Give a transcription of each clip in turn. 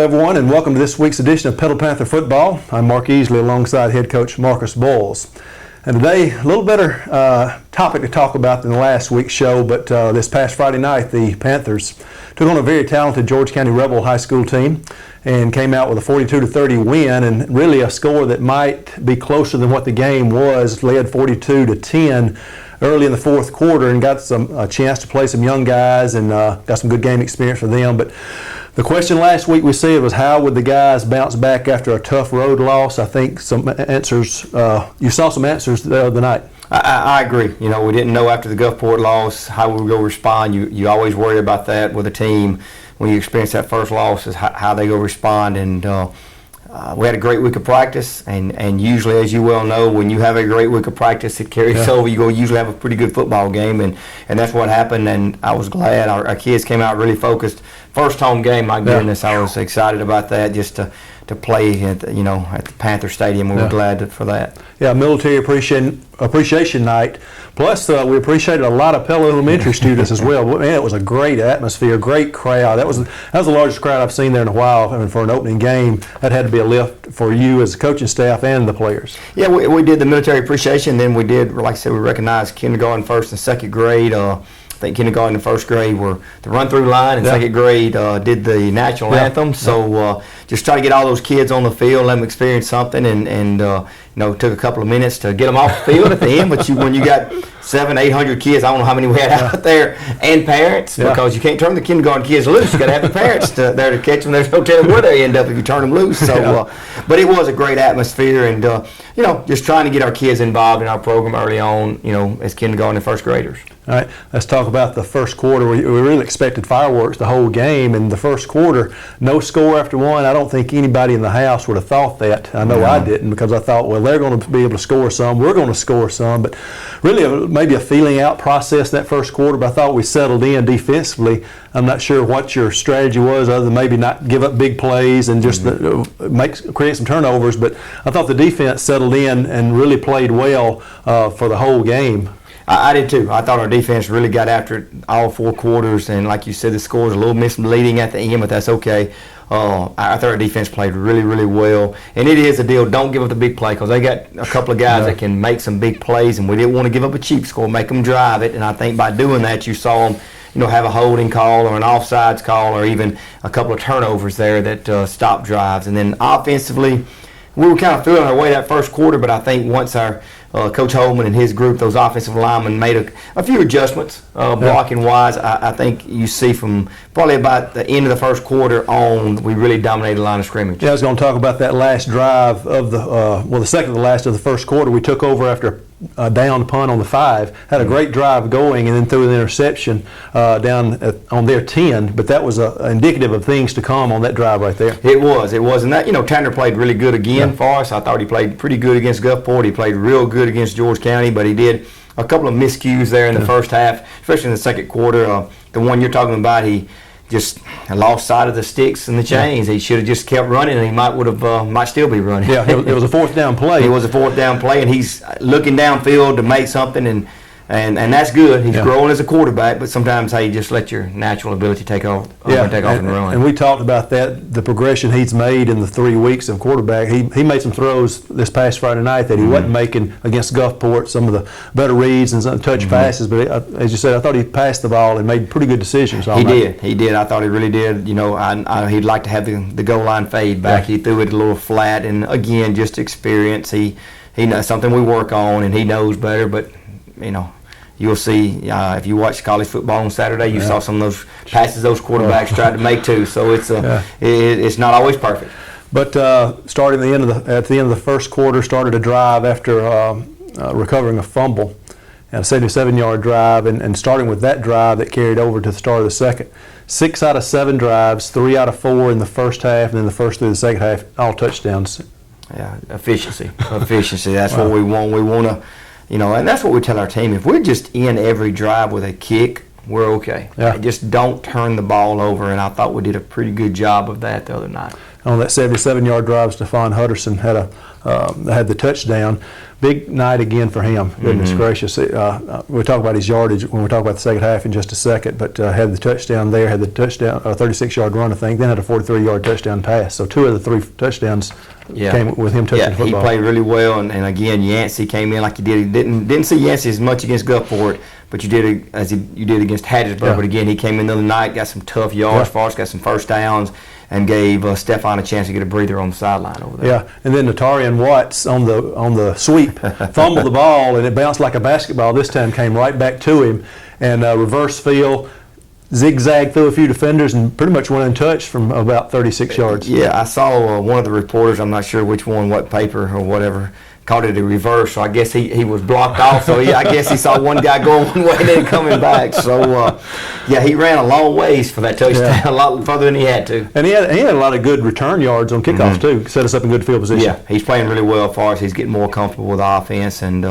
everyone, and welcome to this week's edition of Petal Panther Football. I'm Mark Easley alongside head coach Marcus Boyles. And today, a little better topic to talk about than the last week's show, but this past Friday night, the Panthers took on a very talented George County Rebel high school team and came out with a 42-30 win, and really a score that might be closer than what the game was. Led 42-10 early in the fourth quarter and got a chance to play some young guys and got some good game experience for them. But the question last week we said was, how would the guys bounce back after a tough road loss? I think some answers, you saw some answers the other night. I agree. You know, we didn't know after the Gulfport loss how we were going to respond. You always worry about that with a team when you experience that first loss, is how they go respond. And we had a great week of practice, and usually, as you well know, when you have a great week of practice, it carries over. You usually have a pretty good football game, and that's what happened. And I was glad our kids came out really focused. First home game, my goodness, I was excited about that, just to play at the Panther Stadium. We were glad for that. Yeah, military appreciation night. Plus, we appreciated a lot of Petal Elementary students as well. Man, it was a great atmosphere, great crowd. That was the largest crowd I've seen there in a while. I mean, for an opening game, that had to be a lift for you as the coaching staff and the players. Yeah, we did the military appreciation. Then we did, like I said, we recognized kindergarten, first and second grade. I think kindergarten and first grade were the run-through line, and second grade did the national anthem. So just try to get all those kids on the field, let them experience something, and took a couple of minutes to get them off the field at the end. But when you got 700-800 kids, I don't know how many we had out there, and parents, because you can't turn the kindergarten kids loose. You got to have the parents there to catch them. There's no telling where they end up if you turn them loose. So, but it was a great atmosphere, and just trying to get our kids involved in our program early on, as kindergarten and first graders. All right, let's talk about the first quarter. We really expected fireworks the whole game. In the first quarter, no score after one. I don't think anybody in the house would have thought that. I know I didn't, because I thought, well, they're going to be able to score some. We're going to score some. But really, maybe a feeling out process that first quarter. But I thought we settled in defensively. I'm not sure what your strategy was, other than maybe not give up big plays and just create some turnovers. But I thought the defense settled in and really played well for the whole game. I did too. I thought our defense really got after it all four quarters, and like you said, the score was a little misleading at the end, but that's okay. I thought our defense played really, really well, and it is a deal. Don't give up the big play, because they got a couple of guys that can make some big plays, and we didn't want to give up a cheap score, make them drive it. And I think by doing that, you saw them, have a holding call or an offsides call, or even a couple of turnovers there that stopped drives. And then offensively, we were kind of feeling our way that first quarter, but I think once our Coach Holman and his group, those offensive linemen, made a few adjustments blocking-wise. I think you see from probably about the end of the first quarter on, we really dominated the line of scrimmage. Yeah, I was going to talk about that last drive of the second to last of the first quarter. We took over after a down punt on the 5, had a great drive going, and then threw an interception down on their 10. But that was indicative of things to come on that drive right there. It was, and that Tanner played really good again for us. I thought he played pretty good against Gulfport. He played real good against George County, but he did a couple of miscues there in the first half, especially in the second quarter. The one you're talking about, he just lost sight of the sticks and the chains. He should have just kept running, and he might still be running. Yeah, it was a fourth down play. It was a fourth down play, and he's looking downfield to make something, and that's good. He's growing as a quarterback, but sometimes you just let your natural ability take off and run. And we talked about that, the progression he's made in the 3 weeks of quarterback. He made some throws this past Friday night that he wasn't making against Gulfport, some of the better reads and some touch passes. But as you said, I thought he passed the ball and made pretty good decisions. He did. I thought he really did. He'd like to have the goal line fade back. He threw it a little flat, and again, just experience. He knows something we work on, and he knows better, but you'll see if you watch college football on Saturday, you saw some of those passes those quarterbacks tried to make too. So it's not always perfect. But starting at the end of the first quarter, started a drive after recovering a fumble, and a 77-yard drive, and starting with that drive that carried over to the start of the second. 6 out of 7 drives, 3 out of 4 in the first half, and then the first through the second half, all touchdowns. Yeah, efficiency. That's what we want. We want to. And that's what we tell our team. If we're just in every drive with a kick, we're okay. Just don't turn the ball over, and I thought we did a pretty good job of that the other night. on that 77-yard drive. Stephon Hutterson had the touchdown. Big night again for him. Goodness gracious. We'll talk about his yardage when we talk about the second half in just a second, but had the touchdown there, had the touchdown, 36-yard run, I think, then had a 43-yard touchdown pass. So 2 of the 3 touchdowns came with him touching the football. He played really well, and again, Yancey came in like he did. He didn't see Yancey as much against Gulfport, but you did against Hattiesburg. Yeah. But again, he came in the other night, got some tough yards for us, got some first downs, and gave Stephon a chance to get a breather on the sideline over there. Yeah, and then Natarian Watts on the sweep fumbled the ball, and it bounced like a basketball. This time came right back to him, and reverse field, zigzag through a few defenders, and pretty much went untouched from about 36 yards. Yeah, I saw one of the reporters, I'm not sure which one, what paper or whatever, called it a reverse, so I guess he was blocked off, so I guess he saw one guy going one way and then coming back. So, he ran a long ways for that touchdown, a lot further than he had to. And he had a lot of good return yards on kickoffs, too. Set us up in good field position. Yeah, he's playing really well for us. He's getting more comfortable with the offense, and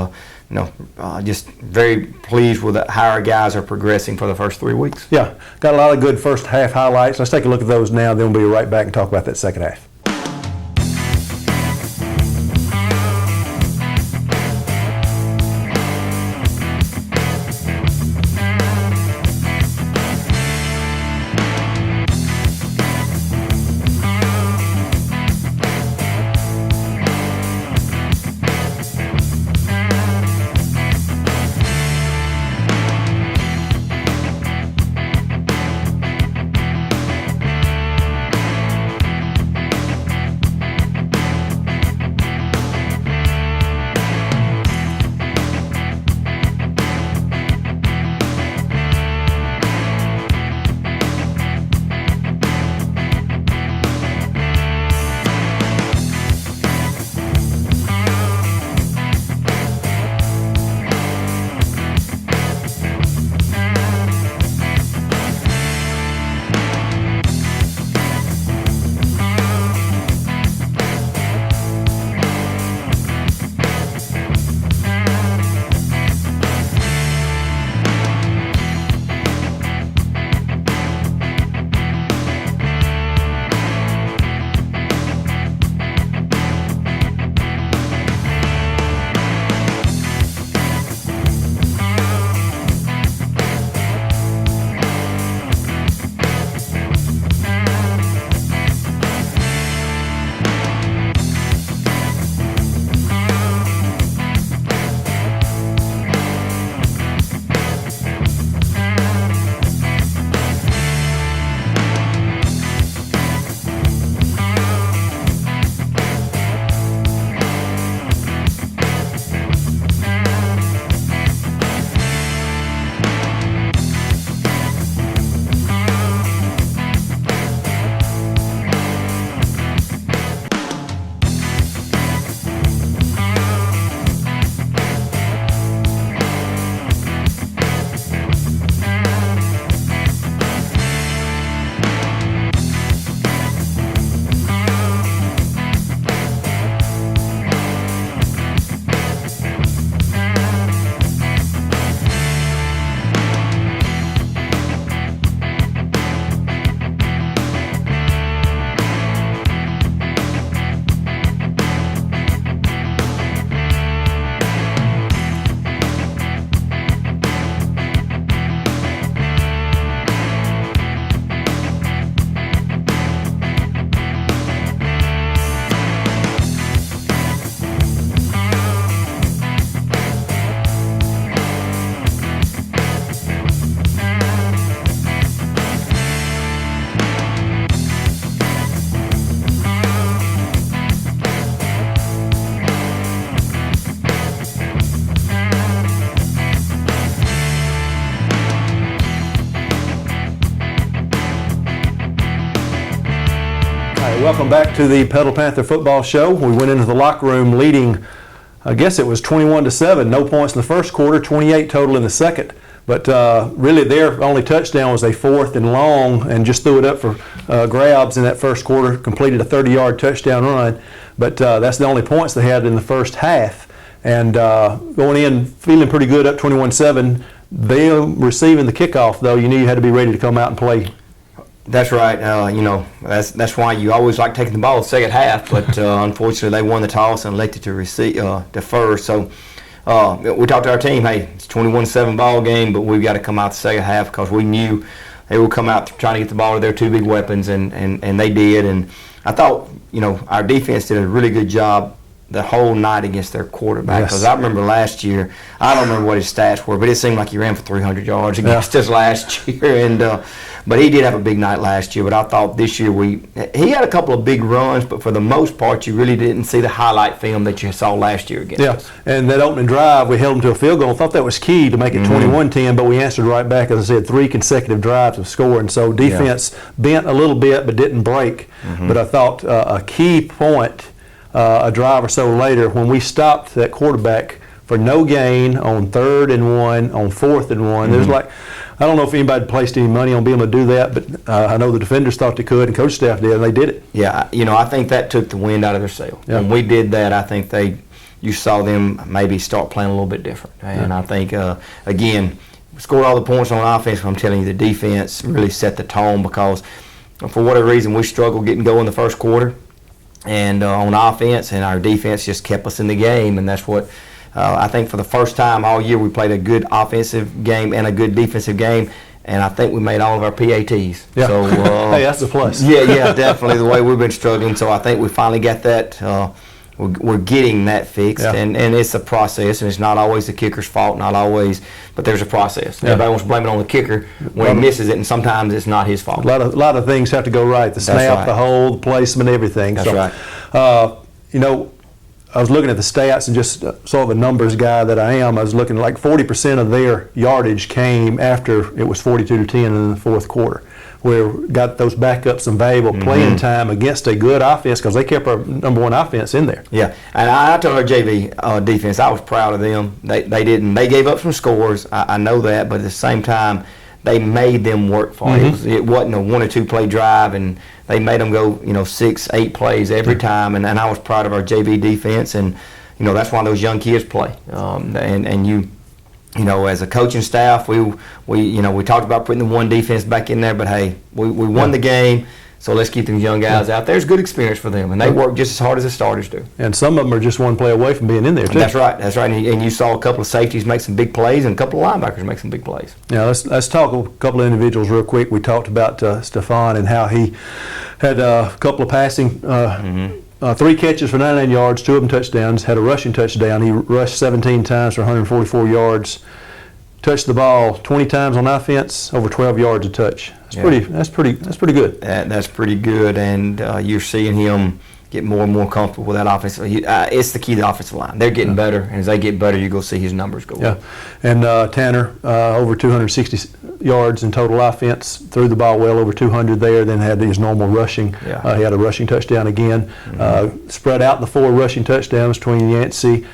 just very pleased with how our guys are progressing for the first 3 weeks. Yeah, got a lot of good first half highlights. Let's take a look at those now, then we'll be right back and talk about that second half. Welcome back to the Petal Panther football show. We went into the locker room leading, I guess it was 21-7. No points in the first quarter, 28 total in the second. But really their only touchdown was a 4th and long, and just threw it up for grabs in that first quarter, completed a 30-yard touchdown run. But that's the only points they had in the first half. And going in feeling pretty good, up 21-7. Them receiving the kickoff, though, you knew you had to be ready to come out and play. That's right. That's why you always like taking the ball the second half. But unfortunately, they won the toss and elected to defer. So we talked to our team. Hey, it's 21-7 ball game, but we've got to come out the second half because we knew they would come out trying to get the ball to their two big weapons, and they did. And I thought our defense did a really good job the whole night against their quarterback. Because I remember last year, I don't remember what his stats were, but it seemed like he ran for 300 yards against us last year. And but he did have a big night last year. But I thought this year he had a couple of big runs, but for the most part, you really didn't see the highlight film that you saw last year against us. And that opening drive, we held them to a field goal. I thought that was key to make it 21-10, but we answered right back. As I said, 3 consecutive drives of scoring. So defense bent a little bit, but didn't break. But I thought a key point a drive or so later when we stopped that quarterback for no gain on 3rd and 1, on 4th and 1. There's I don't know if anybody placed any money on being able to do that, but I know the defenders thought they could, and coach staff did, and they did it. Yeah, I think that took the wind out of their sail. Yeah. When we did that, I think you saw them maybe start playing a little bit different. And I think, again, we scored all the points on offense, but I'm telling you, the defense really set the tone because for whatever reason, we struggled getting going in the first quarter. And on offense, and our defense just kept us in the game, and that's what I think for the first time all year we played a good offensive game and a good defensive game, and I think we made all of our PATs. Yeah. So, hey, that's a plus. Yeah, definitely the way we've been struggling. So I think we finally got that. We're getting that fixed, and it's a process, and it's not always the kicker's fault, not always, but there's a process. Yeah. Everybody wants to blame it on the kicker when he misses it, and sometimes it's not his fault. A lot of things have to go right. The snap, the hold, the placement, everything. That's right. I was looking at the stats and just sort of a numbers guy that I am. I was looking like 40% of their yardage came after it was 42-10 in the fourth quarter, where got those backups some valuable playing time against a good offense because they kept our number one offense in there. Yeah, and I told our JV defense, I was proud of them. They gave up some scores. I know that, but at the same time, they made them work for it. It wasn't a 1 or 2 play drive, and they made them go 6, 8 plays every time. And I was proud of our JV defense, and that's why those young kids play. As a coaching staff, we talked about putting the one defense back in there, but hey, we won the game, so let's keep them young guys out there. It's good experience for them, and they work just as hard as the starters do. And some of them are just one play away from being in there too. That's right. And you saw a couple of safeties make some big plays, and a couple of linebackers make some big plays. Yeah, let's talk a couple of individuals real quick. We talked about Stephon and how he had a couple of passing. 3 catches for 99 yards, 2 of them touchdowns, had a rushing touchdown. He rushed 17 times for 144 yards, touched the ball 20 times on offense, over 12 yards a touch. That's pretty good. That's pretty good, and you're seeing him get more and more comfortable with that offense. It's the key to the offensive line. They're getting better, and as they get better, you're going to see his numbers go up. And Tanner, over 260 yards in total offense, threw the ball well over 200 there, then had his normal rushing. He had a rushing touchdown again. Spread out the 4 rushing touchdowns between Yancey,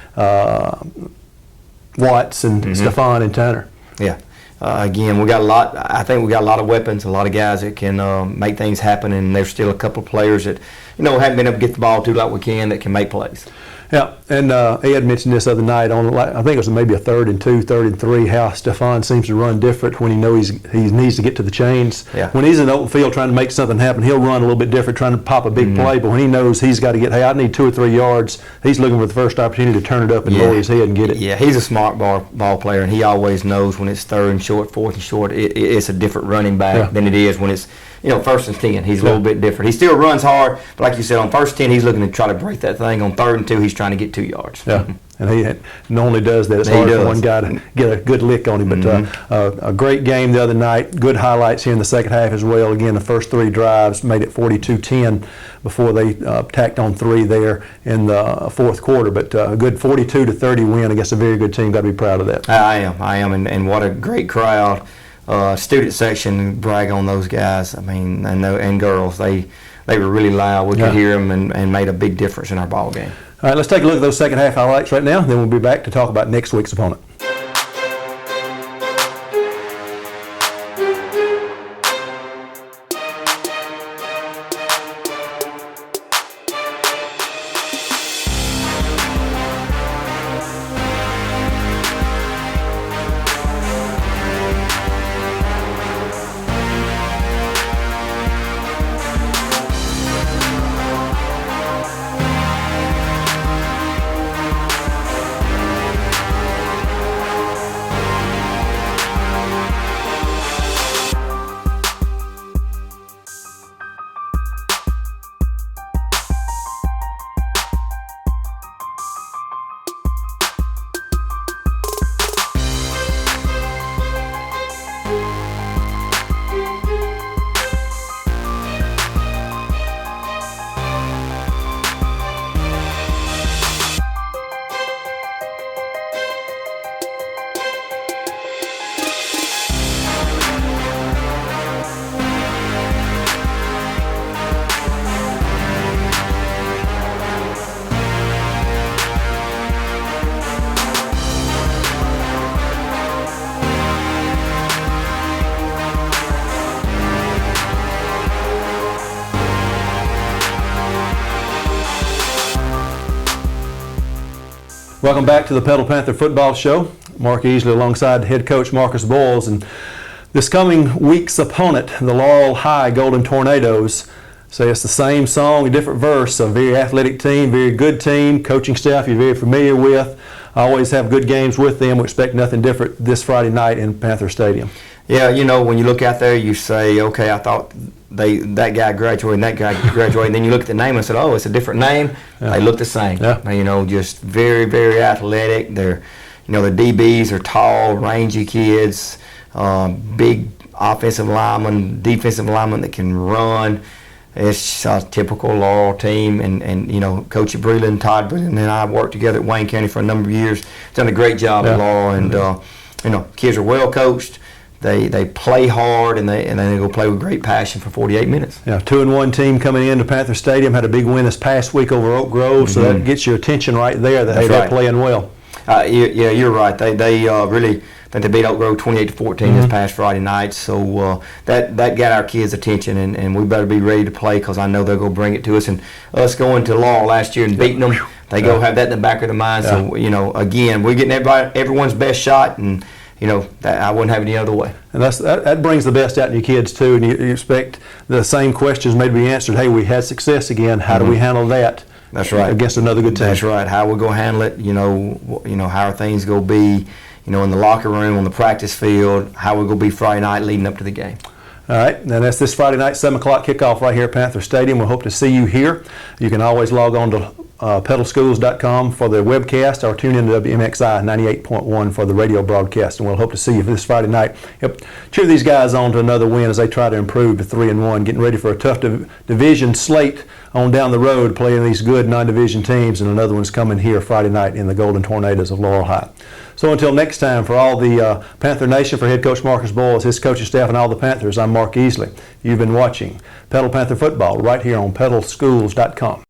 Watts, and Stephon and Tanner. Yeah. Again, we got a lot. I think we got a lot of weapons, a lot of guys that can make things happen, and there's still a couple of players that haven't been able to get the ball to like we can that can make plays. Yeah, and Ed mentioned this other night on, I think it was maybe a 3rd and 2, 3rd and 3, how Stephon seems to run different when he knows he needs to get to the chains. Yeah. When he's in the open field trying to make something happen, he'll run a little bit different, trying to pop a big play, but when he knows he's got to get, hey, I need 2 or 3 yards, he's looking for the first opportunity to turn it up and lower his head and get it. Yeah, he's a smart ball player, and he always knows when it's 3rd and short, 4th and short, it's a different running back than it is when it's 1st and 10. He's a little bit different. He still runs hard, but like you said, on 1st and 10, he's looking to try to break that thing. On 3rd and 2, he's trying to get 2 yards. Yeah, and he normally does that. It's hard for one guy to get a good lick on him. But a great game the other night. Good highlights here in the second half as well. Again, the first 3 drives made it 42-10 before they tacked on 3 there in the fourth quarter. But a good 42-30 win against a very good team. Got to be proud of that. I am, and what a great crowd. Student section, brag on those guys. I mean, and girls. They were really loud. We could hear them and made a big difference in our ball game. All right, let's take a look at those second half highlights right now. Then we'll be back to talk about next week's opponent. Welcome back to the Petal Panther Football Show. Mark Easley alongside head coach Marcus Boyles. And this coming week's opponent, the Laurel High Golden Tornadoes, say it's the same song, a different verse. A very athletic team, very good team, coaching staff you're very familiar with. I always have good games with them. We expect nothing different this Friday night in Panther Stadium. Yeah, you know, when you look out there, you say, okay, I thought that guy graduated and that guy graduated. And then you look at the name and said, oh, it's a different name. Yeah. They look the same. Yeah. You know, just very, very athletic. They're, you know, the DBs are tall, rangy kids, big offensive linemen, defensive linemen that can run. It's a typical Laurel team, and you know, Coach Breland, Todd Breland, and I worked together at Wayne County for a number of years. Done a great job at Laurel, and you know, kids are well coached. They play hard, and they go play with great passion for 48 minutes. Yeah, 2-1 team coming into Panther Stadium, had a big win this past week over Oak Grove, so that gets your attention right there. That they're playing well. Yeah, you're right. They really. I think they beat Oak Grove 28-14 this past Friday night, so that got our kids' attention, and we better be ready to play because I know they're going to bring it to us. And us going to Laurel last year and beating them, they go have that in the back of their mind. So you know, again, we're getting everyone's best shot, and you know that I wouldn't have it any other way. And that brings the best out in your kids too, and you expect the same questions may be answered. Hey, we had success again. How do we handle that? That's right. Against another good team. That's right. How we gonna handle it? You know how are things gonna be? You know, in the locker room, on the practice field, how we're going to be Friday night leading up to the game. All right, and that's this Friday night, 7 o'clock kickoff right here at Panther Stadium. We hope to see you here. You can always log on to petalschools.com for the webcast or tune in to WMXI 98.1 for the radio broadcast, and we'll hope to see you this Friday night. Yep. Cheer these guys on to another win as they try to improve to 3-1, getting ready for a tough division slate on down the road, playing these good non-division teams, and another one's coming here Friday night in the Golden Tornadoes of Laurel High. So until next time, for all the Panther Nation, for head coach Marcus Boyles, his coaching staff, and all the Panthers, I'm Mark Easley. You've been watching Petal Panther Football right here on petalschools.com.